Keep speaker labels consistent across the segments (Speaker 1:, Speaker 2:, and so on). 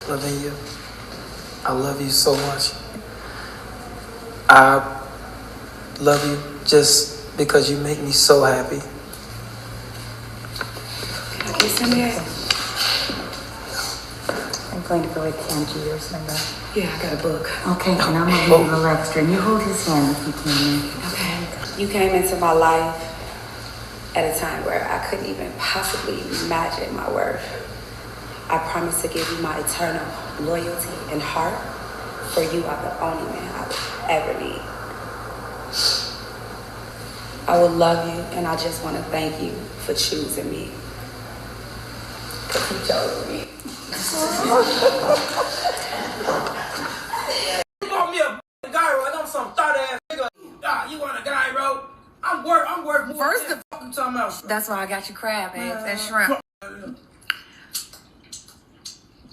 Speaker 1: Lavinia, I love you so much. I love you just because you make me so happy.
Speaker 2: Can I kiss him yet?
Speaker 3: I'm going to go with Kenji or something.
Speaker 2: Yeah, I got a book.
Speaker 3: Okay, and I'm gonna give you a little extra. And you hold his hand if you can.
Speaker 2: Okay. You came into my life at a time where I couldn't even possibly imagine my worth. I promise to give you my eternal loyalty and heart, for you are the only man I would ever need. I will love you, and I just want to thank you for choosing me. Because you chose me.
Speaker 1: You want me a guy like I'm some thought ass nigga? You want a guy, bro? I'm worth more.
Speaker 2: First
Speaker 1: than fucking talking about.
Speaker 2: That's why I got you crab eggs and shrimp.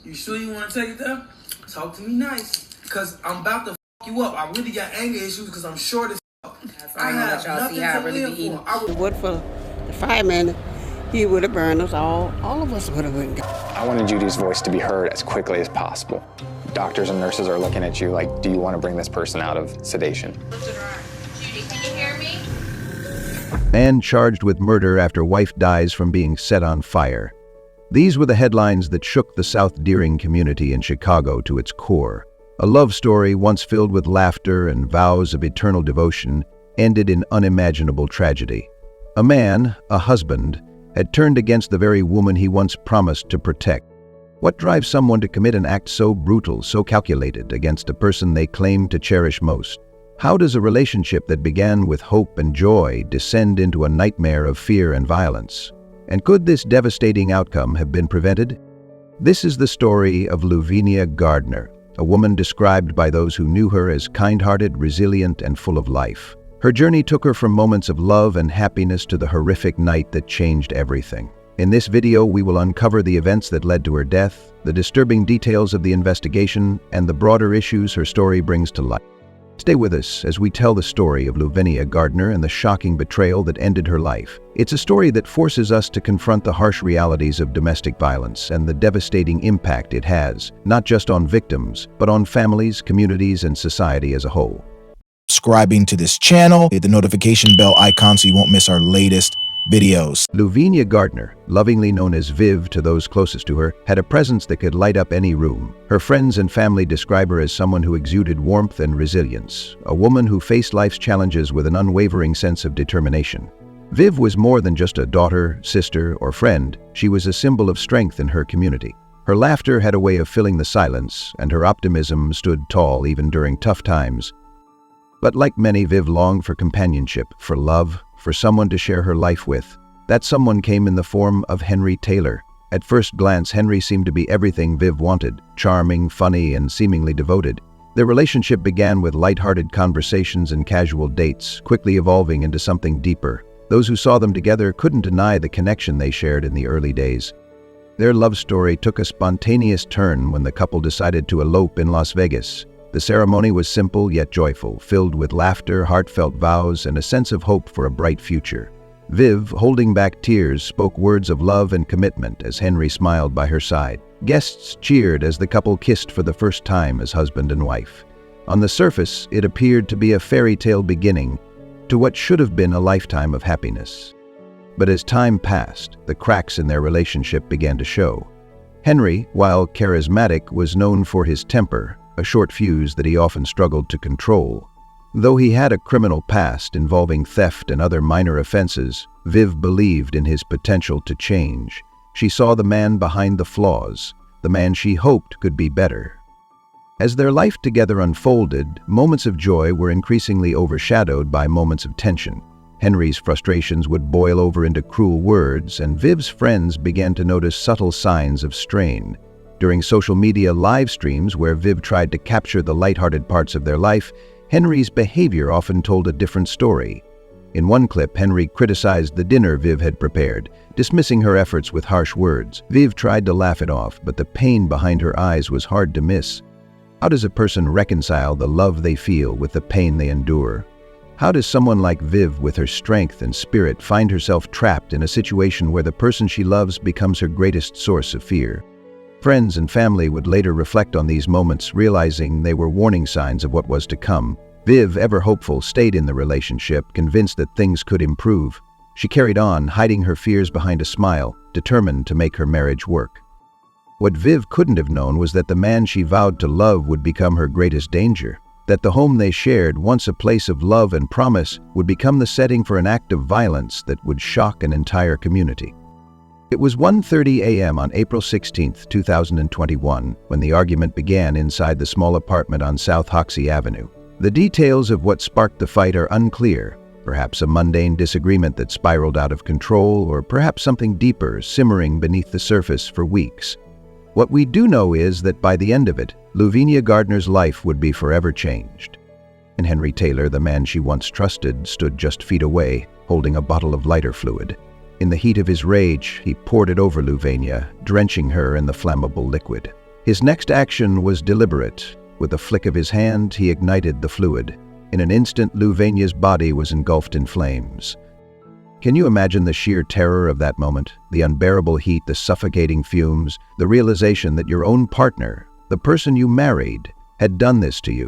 Speaker 1: You sure you want to take it there? Talk to me nice, cause I'm about to fuck you up. I really got anger issues because I'm short as fuck.
Speaker 2: I have nothing to live for.
Speaker 4: If it would for the fireman, he would have burned us all. All of us would have been gone.
Speaker 5: I wanted Judy's voice to be heard as quickly as possible. Doctors and nurses are looking at you like, do you want to bring this person out of sedation?
Speaker 6: Judy, can you hear me?
Speaker 7: Man charged with murder after wife dies from being set on fire. These were the headlines that shook the South Deering community in Chicago to its core. A love story once filled with laughter and vows of eternal devotion ended in unimaginable tragedy. A man, a husband, had turned against the very woman he once promised to protect. What drives someone to commit an act so brutal, so calculated against a person they claim to cherish most? How does a relationship that began with hope and joy descend into a nightmare of fear and violence? And could this devastating outcome have been prevented? This is the story of Lavinia Gardner, a woman described by those who knew her as kind-hearted, resilient, and full of life. Her journey took her from moments of love and happiness to the horrific night that changed everything. In this video, we will uncover the events that led to her death, the disturbing details of the investigation, and the broader issues her story brings to light. Stay with us as we tell the story of Lavinia Gardner and the shocking betrayal that ended her life. It's a story that forces us to confront the harsh realities of domestic violence and the devastating impact it has, not just on victims, but on families, communities, and society as a whole.
Speaker 8: Subscribing to this channel, hit the notification bell icon so you won't miss our latest videos.
Speaker 7: Lavinia Gardner, lovingly known as Viv to those closest to her, had a presence that could light up any room. Her friends and family describe her as someone who exuded warmth and resilience, a woman who faced life's challenges with an unwavering sense of determination. Viv was more than just a daughter, sister, or friend. She was a symbol of strength in her community. Her laughter had a way of filling the silence, and her optimism stood tall even during tough times. But like many, Viv longed for companionship, for love, for someone to share her life with. That someone came in the form of Henry Taylor. At first glance, Henry seemed to be everything Viv wanted: charming, funny, and seemingly devoted. Their relationship began with light-hearted conversations and casual dates, quickly evolving into something deeper. Those who saw them together couldn't deny the connection they shared in the early days. Their love story took a spontaneous turn when the couple decided to elope in Las Vegas. The ceremony was simple yet joyful, filled with laughter, heartfelt vows, and a sense of hope for a bright future. Viv, holding back tears, spoke words of love and commitment as Henry smiled by her side. Guests cheered as the couple kissed for the first time as husband and wife. On the surface, it appeared to be a fairy tale beginning to what should have been a lifetime of happiness. But as time passed, the cracks in their relationship began to show. Henry, while charismatic, was known for his temper, a short fuse that he often struggled to control. Though he had a criminal past involving theft and other minor offenses, Viv believed in his potential to change. She saw the man behind the flaws, the man she hoped could be better. As their life together unfolded, moments of joy were increasingly overshadowed by moments of tension. Henry's frustrations would boil over into cruel words, and Viv's friends began to notice subtle signs of strain. During social media live streams where Viv tried to capture the lighthearted parts of their life, Henry's behavior often told a different story. In one clip, Henry criticized the dinner Viv had prepared, dismissing her efforts with harsh words. Viv tried to laugh it off, but the pain behind her eyes was hard to miss. How does a person reconcile the love they feel with the pain they endure? How does someone like Viv, with her strength and spirit, find herself trapped in a situation where the person she loves becomes her greatest source of fear? Friends and family would later reflect on these moments, realizing they were warning signs of what was to come. Viv, ever hopeful, stayed in the relationship, convinced that things could improve. She carried on, hiding her fears behind a smile, determined to make her marriage work. What Viv couldn't have known was that the man she vowed to love would become her greatest danger, that the home they shared, once a place of love and promise, would become the setting for an act of violence that would shock an entire community. It was 1:30 a.m. on April 16, 2021, when the argument began inside the small apartment on South Hoxie Avenue. The details of what sparked the fight are unclear. Perhaps a mundane disagreement that spiraled out of control, or perhaps something deeper, simmering beneath the surface for weeks. What we do know is that by the end of it, Louvenia Gardner's life would be forever changed. And Henry Taylor, the man she once trusted, stood just feet away, holding a bottle of lighter fluid. In the heat of his rage, he poured it over Louvenia, drenching her in the flammable liquid. His next action was deliberate. With a flick of his hand, he ignited the fluid. In an instant, Louvenia's body was engulfed in flames. Can you imagine the sheer terror of that moment? The unbearable heat, the suffocating fumes, the realization that your own partner, the person you married, had done this to you.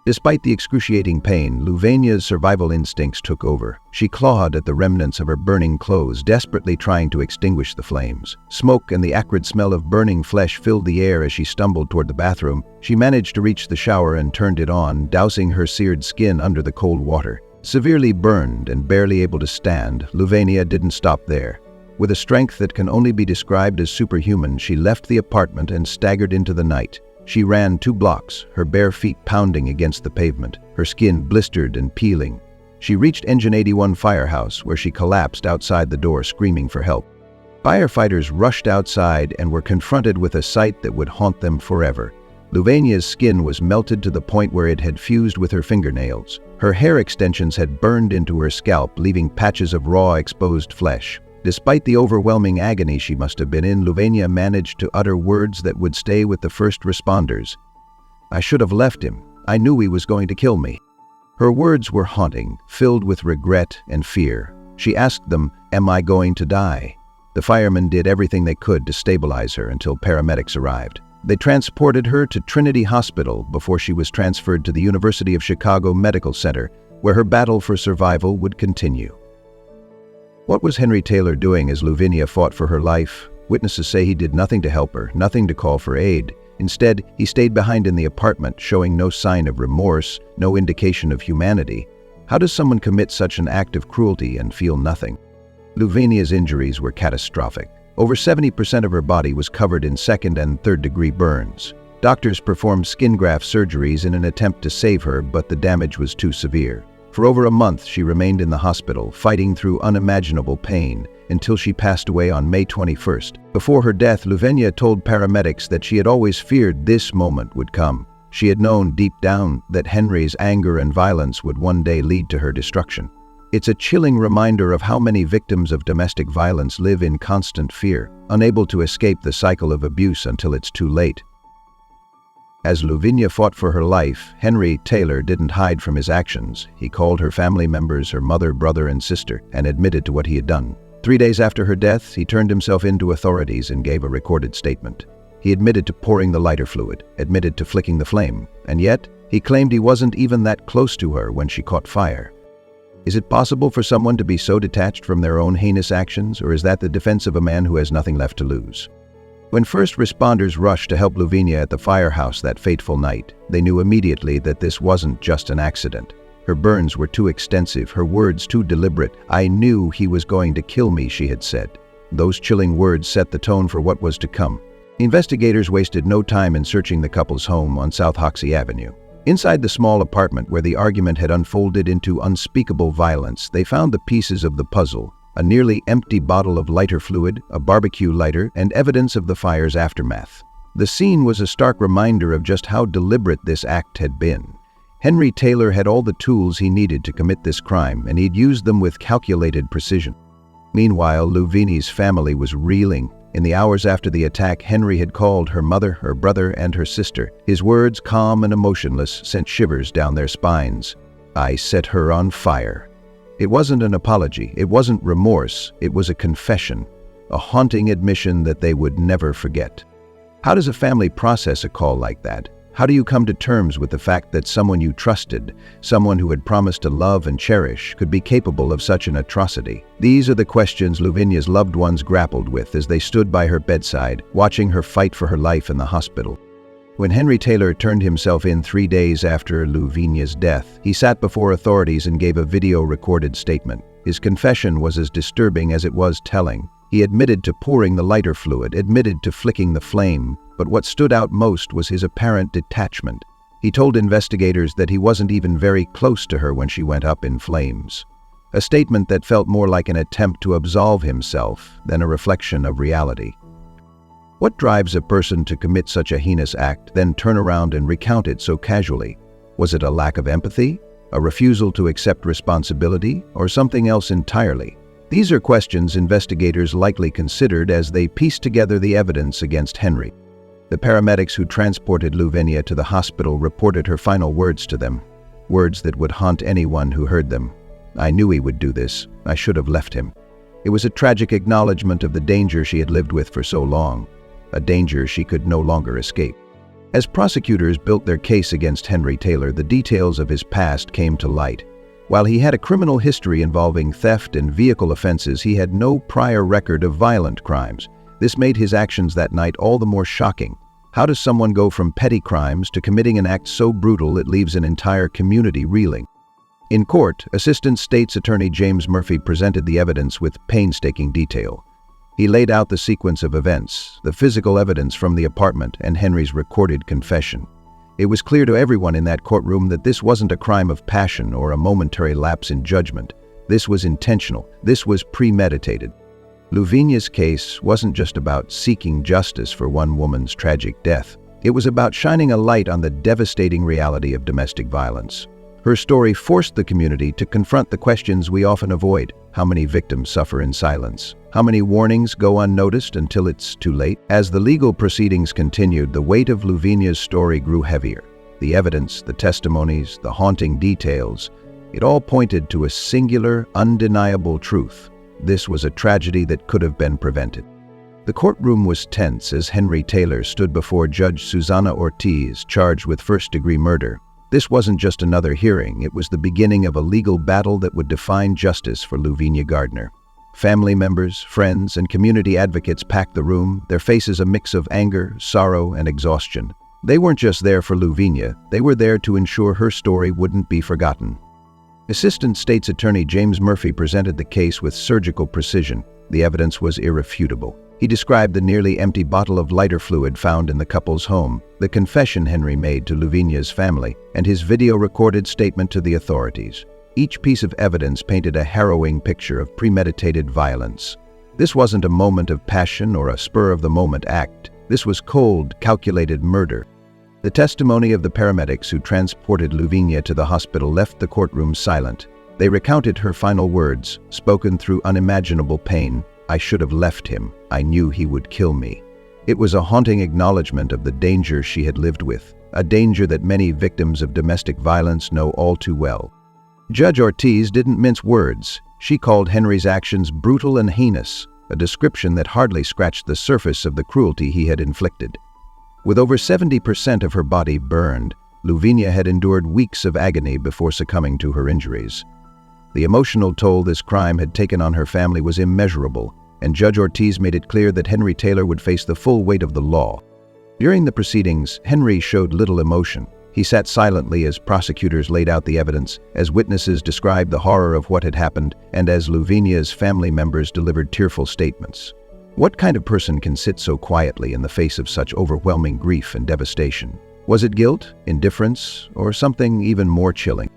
Speaker 7: Despite the excruciating pain, Louvenia's survival instincts took over. She clawed at the remnants of her burning clothes, desperately trying to extinguish the flames. Smoke and the acrid smell of burning flesh filled the air as she stumbled toward the bathroom. She managed to reach the shower and turned it on, dousing her seared skin under the cold water. Severely burned and barely able to stand, Louvenia didn't stop there. With a strength that can only be described as superhuman, she left the apartment and staggered into the night. She ran 2 blocks, her bare feet pounding against the pavement, her skin blistered and peeling. She reached Engine 81 Firehouse, where she collapsed outside the door, screaming for help. Firefighters rushed outside and were confronted with a sight that would haunt them forever. Louvenia's skin was melted to the point where it had fused with her fingernails. Her hair extensions had burned into her scalp, leaving patches of raw, exposed flesh. Despite the overwhelming agony she must have been in, Louvenia managed to utter words that would stay with the first responders. "I should have left him. I knew he was going to kill me." Her words were haunting, filled with regret and fear. She asked them, "Am I going to die?" The firemen did everything they could to stabilize her until paramedics arrived. They transported her to Trinity Hospital before she was transferred to the University of Chicago Medical Center, where her battle for survival would continue. What was Henry Taylor doing as Louvenia fought for her life? Witnesses say he did nothing to help her, nothing to call for aid. Instead, he stayed behind in the apartment, showing no sign of remorse, no indication of humanity. How does someone commit such an act of cruelty and feel nothing? Louvenia's injuries were catastrophic. Over 70% of her body was covered in 2nd and 3rd-degree burns. Doctors performed skin graft surgeries in an attempt to save her, but the damage was too severe. For over a month, she remained in the hospital, fighting through unimaginable pain, until she passed away on May 21st. Before her death, Louvenia told paramedics that she had always feared this moment would come. She had known deep down that Henry's anger and violence would one day lead to her destruction. It's a chilling reminder of how many victims of domestic violence live in constant fear, unable to escape the cycle of abuse until it's too late. As Louvenia fought for her life, Henry Taylor didn't hide from his actions. He called her family members, her mother, brother, and sister, and admitted to what he had done. 3 days after her death, he turned himself in to authorities and gave a recorded statement. He admitted to pouring the lighter fluid, admitted to flicking the flame, and yet, he claimed he wasn't even that close to her when she caught fire. Is it possible for someone to be so detached from their own heinous actions, or is that the defense of a man who has nothing left to lose? When first responders rushed to help Louvenia at the firehouse that fateful night, they knew immediately that this wasn't just an accident. Her burns were too extensive, her words too deliberate. "I knew he was going to kill me," she had said. Those chilling words set the tone for what was to come. Investigators wasted no time in searching the couple's home on South Hoxie Avenue. Inside the small apartment where the argument had unfolded into unspeakable violence, they found the pieces of the puzzle: a nearly empty bottle of lighter fluid, a barbecue lighter, and evidence of the fire's aftermath. The scene was a stark reminder of just how deliberate this act had been. Henry Taylor had all the tools he needed to commit this crime, and he'd used them with calculated precision. Meanwhile, Louvenia's family was reeling. In the hours after the attack, Henry had called her mother, her brother, and her sister. His words, calm and emotionless, sent shivers down their spines. "I set her on fire." It wasn't an apology, it wasn't remorse, it was a confession, a haunting admission that they would never forget. How does a family process a call like that? How do you come to terms with the fact that someone you trusted, someone who had promised to love and cherish, could be capable of such an atrocity? These are the questions Luvinia's loved ones grappled with as they stood by her bedside, watching her fight for her life in the hospital. When Henry Taylor turned himself in 3 days after Luvinia's death, he sat before authorities and gave a video-recorded statement. His confession was as disturbing as it was telling. He admitted to pouring the lighter fluid, admitted to flicking the flame, but what stood out most was his apparent detachment. He told investigators that he wasn't even very close to her when she went up in flames. A statement that felt more like an attempt to absolve himself than a reflection of reality. What drives a person to commit such a heinous act, then turn around and recount it so casually? Was it a lack of empathy, a refusal to accept responsibility, or something else entirely? These are questions investigators likely considered as they pieced together the evidence against Henry. The paramedics who transported Luvinia to the hospital reported her final words to them, words that would haunt anyone who heard them. "I knew he would do this. I should have left him." It was a tragic acknowledgement of the danger she had lived with for so long, a danger she could no longer escape. As prosecutors built their case against Henry Taylor, the details of his past came to light. While he had a criminal history involving theft and vehicle offenses, he had no prior record of violent crimes. This made his actions that night all the more shocking. How does someone go from petty crimes to committing an act so brutal it leaves an entire community reeling? In court, Assistant State's Attorney James Murphy presented the evidence with painstaking detail. He laid out the sequence of events, the physical evidence from the apartment, and Henry's recorded confession. It was clear to everyone in that courtroom that this wasn't a crime of passion or a momentary lapse in judgment. This was intentional. This was premeditated. Luvinia's case wasn't just about seeking justice for one woman's tragic death. It was about shining a light on the devastating reality of domestic violence. Her story forced the community to confront the questions we often avoid. How many victims suffer in silence? How many warnings go unnoticed until it's too late? As the legal proceedings continued, the weight of Luvinia's story grew heavier. The evidence, the testimonies, the haunting details, it all pointed to a singular, undeniable truth. This was a tragedy that could have been prevented. The courtroom was tense as Henry Taylor stood before Judge Susana Ortiz, charged with first-degree murder. This wasn't just another hearing, it was the beginning of a legal battle that would define justice for Luvinia Gardner. Family members, friends, and community advocates packed the room, their faces a mix of anger, sorrow, and exhaustion. They weren't just there for Luvinia, they were there to ensure her story wouldn't be forgotten. Assistant State's Attorney James Murphy presented the case with surgical precision. The evidence was irrefutable. He described the nearly empty bottle of lighter fluid found in the couple's home, the confession Henry made to Luvinia's family, and his video-recorded statement to the authorities. Each piece of evidence painted a harrowing picture of premeditated violence. This wasn't a moment of passion or a spur-of-the-moment act. This was cold, calculated murder. The testimony of the paramedics who transported Luvinia to the hospital left the courtroom silent. They recounted her final words, spoken through unimaginable pain. "I should have left him. I knew he would kill me." It was a haunting acknowledgement of the danger she had lived with, a danger that many victims of domestic violence know all too well. Judge Ortiz didn't mince words. She called Henry's actions brutal and heinous, a description that hardly scratched the surface of the cruelty he had inflicted. With over 70% of her body burned, Luvinia had endured weeks of agony before succumbing to her injuries. The emotional toll this crime had taken on her family was immeasurable, and Judge Ortiz made it clear that Henry Taylor would face the full weight of the law. During the proceedings, Henry showed little emotion. He sat silently as prosecutors laid out the evidence, as witnesses described the horror of what had happened, and as Luvinia's family members delivered tearful statements. What kind of person can sit so quietly in the face of such overwhelming grief and devastation? Was it guilt, indifference, or something even more chilling?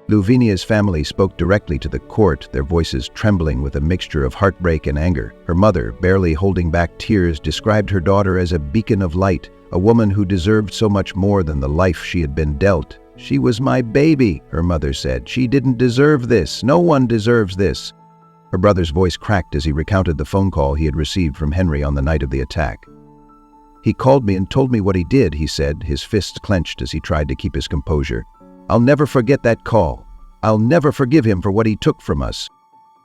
Speaker 7: Luvinia's family spoke directly to the court, their voices trembling with a mixture of heartbreak and anger. Her mother, barely holding back tears, described her daughter as a beacon of light, a woman who deserved so much more than the life she had been dealt. "She was my baby," her mother said. "She didn't deserve this. No one deserves this." Her brother's voice cracked as he recounted the phone call he had received from Henry on the night of the attack. "He called me and told me what he did," he said, his fists clenched as he tried to keep his composure. "I'll never forget that call. I'll never forgive him for what he took from us."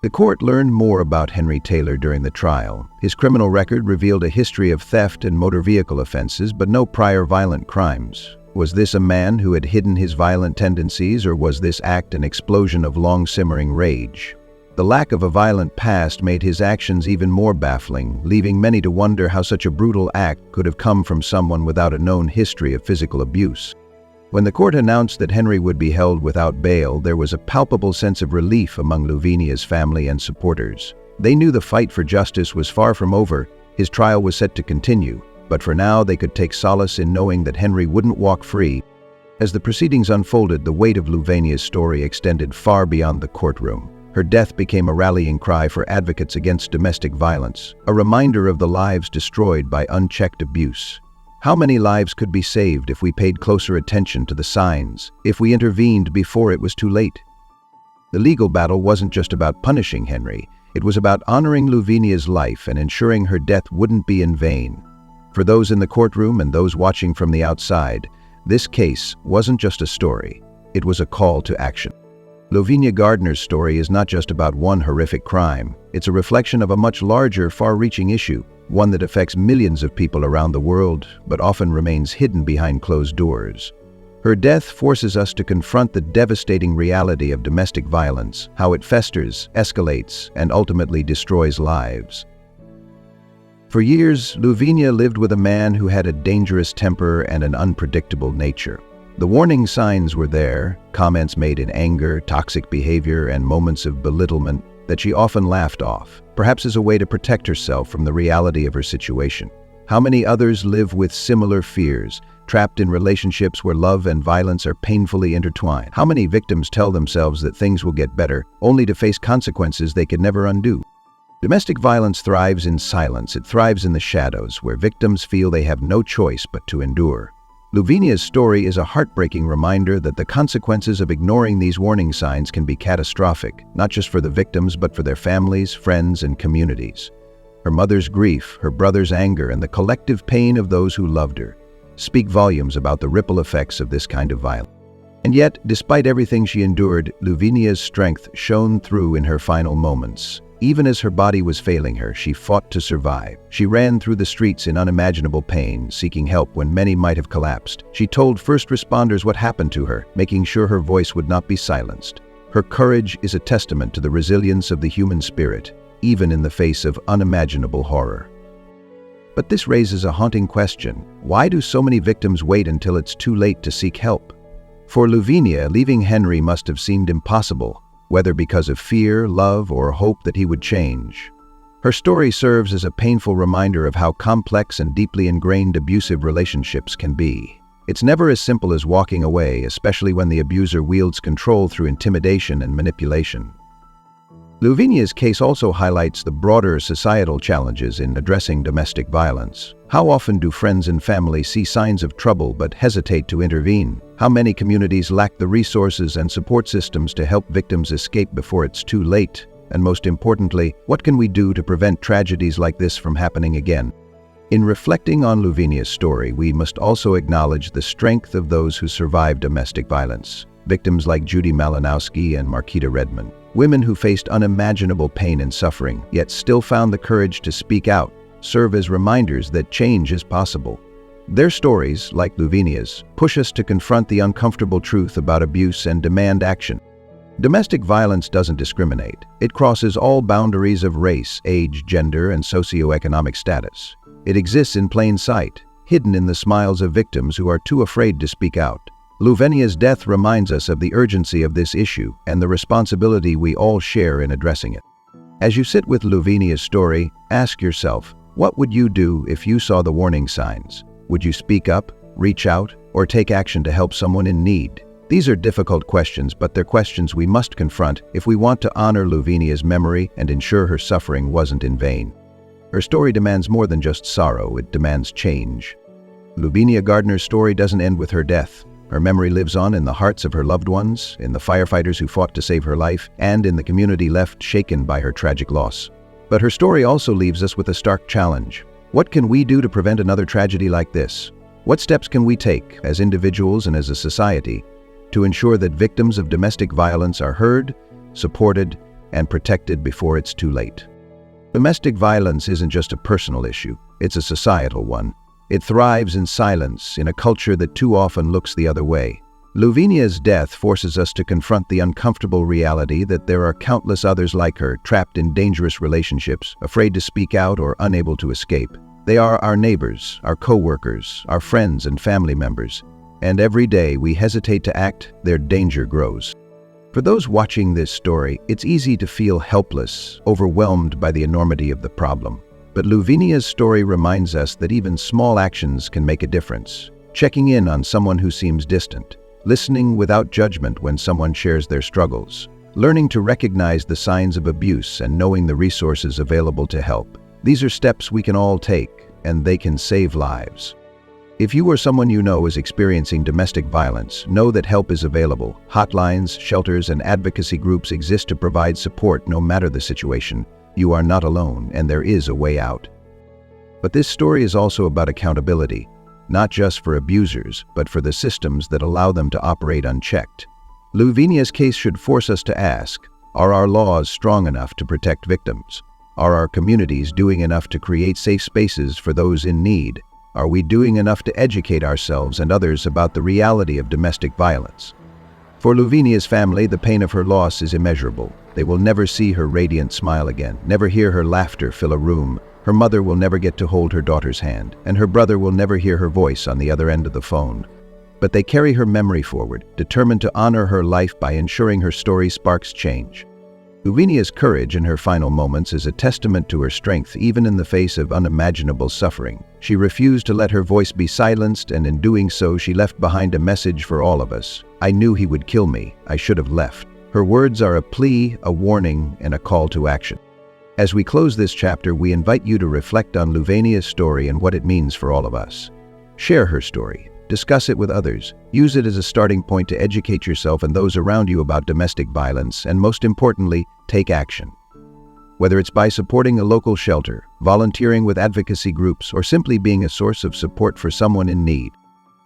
Speaker 7: The court learned more about Henry Taylor during the trial. His criminal record revealed a history of theft and motor vehicle offenses, but no prior violent crimes. Was this a man who had hidden his violent tendencies, or was this act an explosion of long-simmering rage? The lack of a violent past made his actions even more baffling, leaving many to wonder how such a brutal act could have come from someone without a known history of physical abuse. When the court announced that Henry would be held without bail, there was a palpable sense of relief among Louvenia's family and supporters. They knew the fight for justice was far from over. His trial was set to continue, but for now they could take solace in knowing that Henry wouldn't walk free. As the proceedings unfolded, the weight of Louvenia's story extended far beyond the courtroom. Her death became a rallying cry for advocates against domestic violence, a reminder of the lives destroyed by unchecked abuse. How many lives could be saved if we paid closer attention to the signs, if we intervened before it was too late? The legal battle wasn't just about punishing Henry, it was about honoring Louvenia's life and ensuring her death wouldn't be in vain. For those in the courtroom and those watching from the outside, this case wasn't just a story, it was a call to action. Louvenia Gardner's story is not just about one horrific crime, it's a reflection of a much larger, far-reaching issue, one that affects millions of people around the world, but often remains hidden behind closed doors. Her death forces us to confront the devastating reality of domestic violence, how it festers, escalates, and ultimately destroys lives. For years, Louvenia lived with a man who had a dangerous temper and an unpredictable nature. The warning signs were there, comments made in anger, toxic behavior, and moments of belittlement that she often laughed off, perhaps as a way to protect herself from the reality of her situation. How many others live with similar fears, trapped in relationships where love and violence are painfully intertwined? How many victims tell themselves that things will get better, only to face consequences they could never undo? Domestic violence thrives in silence. It thrives in the shadows, where victims feel they have no choice but to endure. Louvenia's story is a heartbreaking reminder that the consequences of ignoring these warning signs can be catastrophic, not just for the victims but for their families, friends, and communities. Her mother's grief, her brother's anger, and the collective pain of those who loved her speak volumes about the ripple effects of this kind of violence. And yet, despite everything she endured, Louvenia's strength shone through in her final moments. Even as her body was failing her, she fought to survive. She ran through the streets in unimaginable pain, seeking help when many might have collapsed. She told first responders what happened to her, making sure her voice would not be silenced. Her courage is a testament to the resilience of the human spirit, even in the face of unimaginable horror. But this raises a haunting question. Why do so many victims wait until it's too late to seek help? For Louvenia, leaving Henry must have seemed impossible, whether because of fear, love, or hope that he would change. Her story serves as a painful reminder of how complex and deeply ingrained abusive relationships can be. It's never as simple as walking away, especially when the abuser wields control through intimidation and manipulation. Louvenia's case also highlights the broader societal challenges in addressing domestic violence. How often do friends and family see signs of trouble but hesitate to intervene? How many communities lack the resources and support systems to help victims escape before it's too late? And most importantly, what can we do to prevent tragedies like this from happening again? In reflecting on Louvenia's story, we must also acknowledge the strength of those who survived domestic violence. Victims like Judy Malinowski and Marquita Redmond. Women who faced unimaginable pain and suffering, yet still found the courage to speak out, serve as reminders that change is possible. Their stories, like Louvenia's, push us to confront the uncomfortable truth about abuse and demand action. Domestic violence doesn't discriminate. It crosses all boundaries of race, age, gender, and socioeconomic status. It exists in plain sight, hidden in the smiles of victims who are too afraid to speak out. Louvenia's death reminds us of the urgency of this issue and the responsibility we all share in addressing it. As you sit with Louvenia's story, ask yourself, what would you do if you saw the warning signs? Would you speak up, reach out, or take action to help someone in need? These are difficult questions, but they're questions we must confront if we want to honor Louvenia's memory and ensure her suffering wasn't in vain. Her story demands more than just sorrow, it demands change. Louvenia Gardner's story doesn't end with her death. Her memory lives on in the hearts of her loved ones, in the firefighters who fought to save her life, and in the community left shaken by her tragic loss. But her story also leaves us with a stark challenge. What can we do to prevent another tragedy like this? What steps can we take, as individuals and as a society, to ensure that victims of domestic violence are heard, supported, and protected before it's too late. Domestic violence isn't just a personal issue, it's a societal one. It thrives in silence, in a culture that too often looks the other way. Louvenia's death forces us to confront the uncomfortable reality that there are countless others like her, trapped in dangerous relationships, afraid to speak out or unable to escape. They are our neighbors, our co-workers, our friends and family members. And every day we hesitate to act, their danger grows. For those watching this story, it's easy to feel helpless, overwhelmed by the enormity of the problem. But Louvenia's story reminds us that even small actions can make a difference. Checking in on someone who seems distant, listening without judgment when someone shares their struggles, learning to recognize the signs of abuse and knowing the resources available to help. These are steps we can all take, and they can save lives. If you or someone you know is experiencing domestic violence, know that help is available. Hotlines, shelters, and advocacy groups exist to provide support no matter the situation. You are not alone, and there is a way out. But this story is also about accountability, not just for abusers, but for the systems that allow them to operate unchecked. Louvenia's case should force us to ask, are our laws strong enough to protect victims? Are our communities doing enough to create safe spaces for those in need? Are we doing enough to educate ourselves and others about the reality of domestic violence? For Louvenia's family, the pain of her loss is immeasurable. They will never see her radiant smile again, never hear her laughter fill a room. Her mother will never get to hold her daughter's hand, and her brother will never hear her voice on the other end of the phone. But they carry her memory forward, determined to honor her life by ensuring her story sparks change. Louvenia's courage in her final moments is a testament to her strength even in the face of unimaginable suffering. She refused to let her voice be silenced, and in doing so she left behind a message for all of us. I knew he would kill me. I should have left. Her words are a plea, a warning, and a call to action. As we close this chapter, we invite you to reflect on Louvenia's story and what it means for all of us. Share her story. Discuss it with others. Use it as a starting point to educate yourself and those around you about domestic violence, and most importantly, take action. Whether it's by supporting a local shelter, volunteering with advocacy groups, or simply being a source of support for someone in need.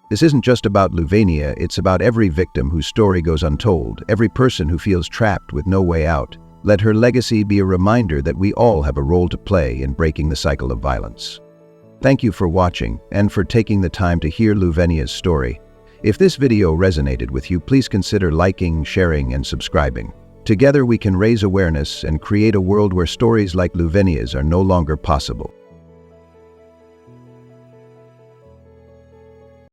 Speaker 7: This isn't just about Louvenia, it's about every victim whose story goes untold, every person who feels trapped with no way out. Let her legacy be a reminder that we all have a role to play in breaking the cycle of violence. Thank you for watching and for taking the time to hear Louvenia's story. If this video resonated with you, please consider liking, sharing, and subscribing. Together we can raise awareness and create a world where stories like Louvenia's are no longer possible.